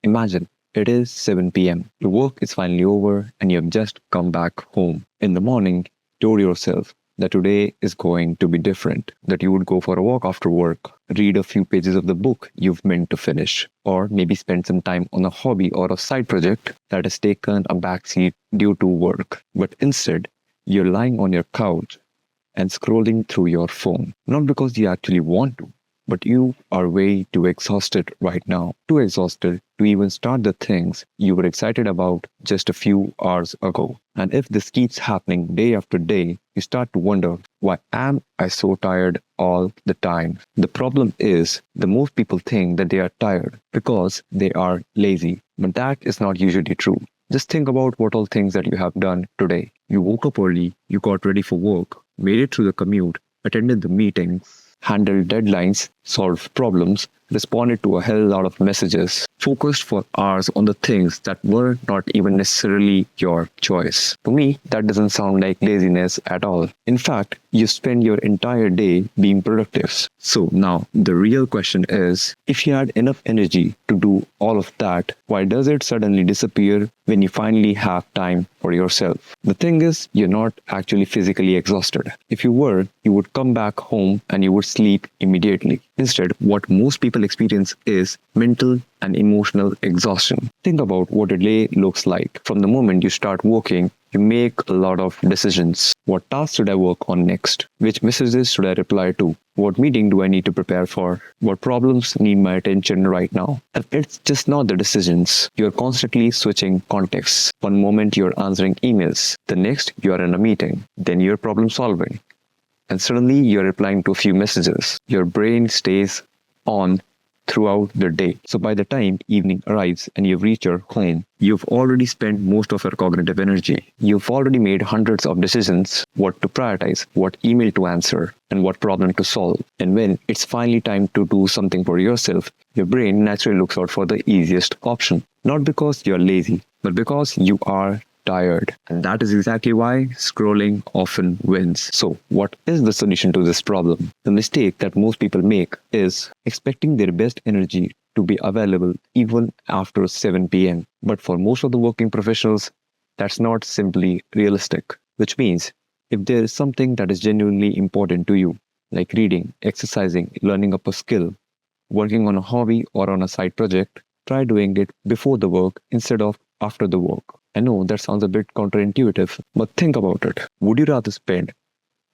Imagine it is 7 p.m. Your work is finally over and you have just come back home. In the morning, you told yourself that today is going to be different, that you would go for a walk after work, read a few pages of the book you've meant to finish, or maybe spend some time on a hobby or a side project that has taken a backseat due to work. But instead, you're lying on your couch and scrolling through your phone, not because you actually want to, but you are way too exhausted right now, too exhausted to even start the things you were excited about just a few hours ago. And if this keeps happening day after day, you start to wonder, why am I so tired all the time? The problem is the most people think that they are tired because they are lazy, but that is not usually true. Just think about what all things that you have done today. You woke up early, you got ready for work, made it through the commute, attended the meetings, handled deadlines, solved problems, responded to a hell lot of messages, focused for hours on the things that were not even necessarily your choice. To me, that doesn't sound like laziness at all. In fact, you spend your entire day being productive. So now, the real question is, if you had enough energy to do all of that, why does it suddenly disappear when you finally have time for yourself? The thing is, you're not actually physically exhausted. If you were, you would come back home and you would sleep immediately. Instead, what most people experience is mental and emotional exhaustion. Think about what a day looks like. From the moment you start working, you make a lot of decisions. What tasks should I work on next? Which messages should I reply to? What meeting do I need to prepare for? What problems need my attention right now? And it's just not the decisions. You're constantly switching contexts. One moment you're answering emails, the next you're in a meeting, then you're problem solving. And suddenly you're replying to a few messages. Your brain stays on throughout the day. So by the time evening arrives and you've reached your home, you've already spent most of your cognitive energy. You've already made hundreds of decisions, what to prioritize, what email to answer, and what problem to solve. And when it's finally time to do something for yourself, your brain naturally looks out for the easiest option. Not because you're lazy, but because you are tired. And that is exactly why scrolling often wins. So, what is the solution to this problem? The mistake that most people make is expecting their best energy to be available even after 7 p.m. But for most of the working professionals, that's not simply realistic. Which means, if there is something that is genuinely important to you, like reading, exercising, learning up a skill, working on a hobby or on a side project, try doing it before the work instead of after the work. I know that sounds a bit counterintuitive, but think about it. Would you rather spend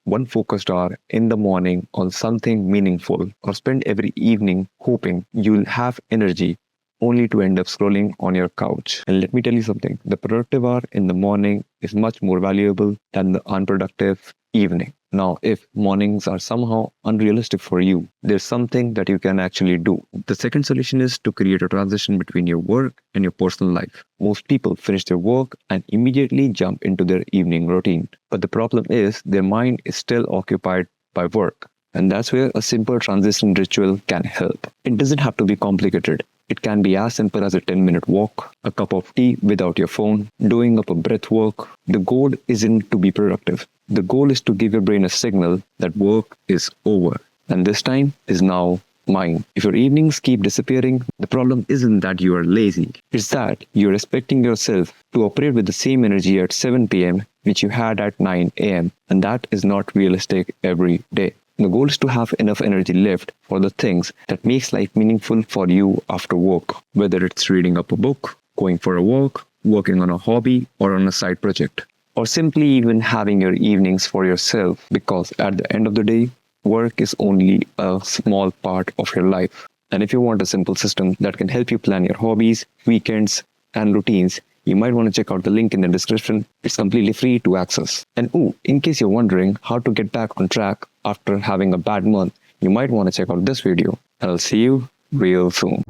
one focused hour in the morning on something meaningful, or spend every evening hoping you'll have energy only to end up scrolling on your couch? And let me tell you something, the productive hour in the morning is much more valuable than the unproductive evening. Now, if mornings are somehow unrealistic for you, there's something that you can actually do. The second solution is to create a transition between your work and your personal life. Most people finish their work and immediately jump into their evening routine. But the problem is their mind is still occupied by work. And that's where a simple transition ritual can help. It doesn't have to be complicated. It can be as simple as a 10-minute walk, a cup of tea without your phone, doing up a breath work. The goal isn't to be productive. The goal is to give your brain a signal that work is over. And this time is now mine. If your evenings keep disappearing, the problem isn't that you are lazy. It's that you're expecting yourself to operate with the same energy at 7 p.m. which you had at 9 a.m. And that is not realistic every day. The goal is to have enough energy left for the things that makes life meaningful for you after work, whether it's reading up a book, going for a walk, working on a hobby or on a side project, or simply even having your evenings for yourself, because at the end of the day, work is only a small part of your life. And if you want a simple system that can help you plan your hobbies, weekends, and routines, you might want to check out the link in the description. It's completely free to access. And in case you're wondering how to get back on track after having a bad month, you might want to check out this video. And I'll see you real soon.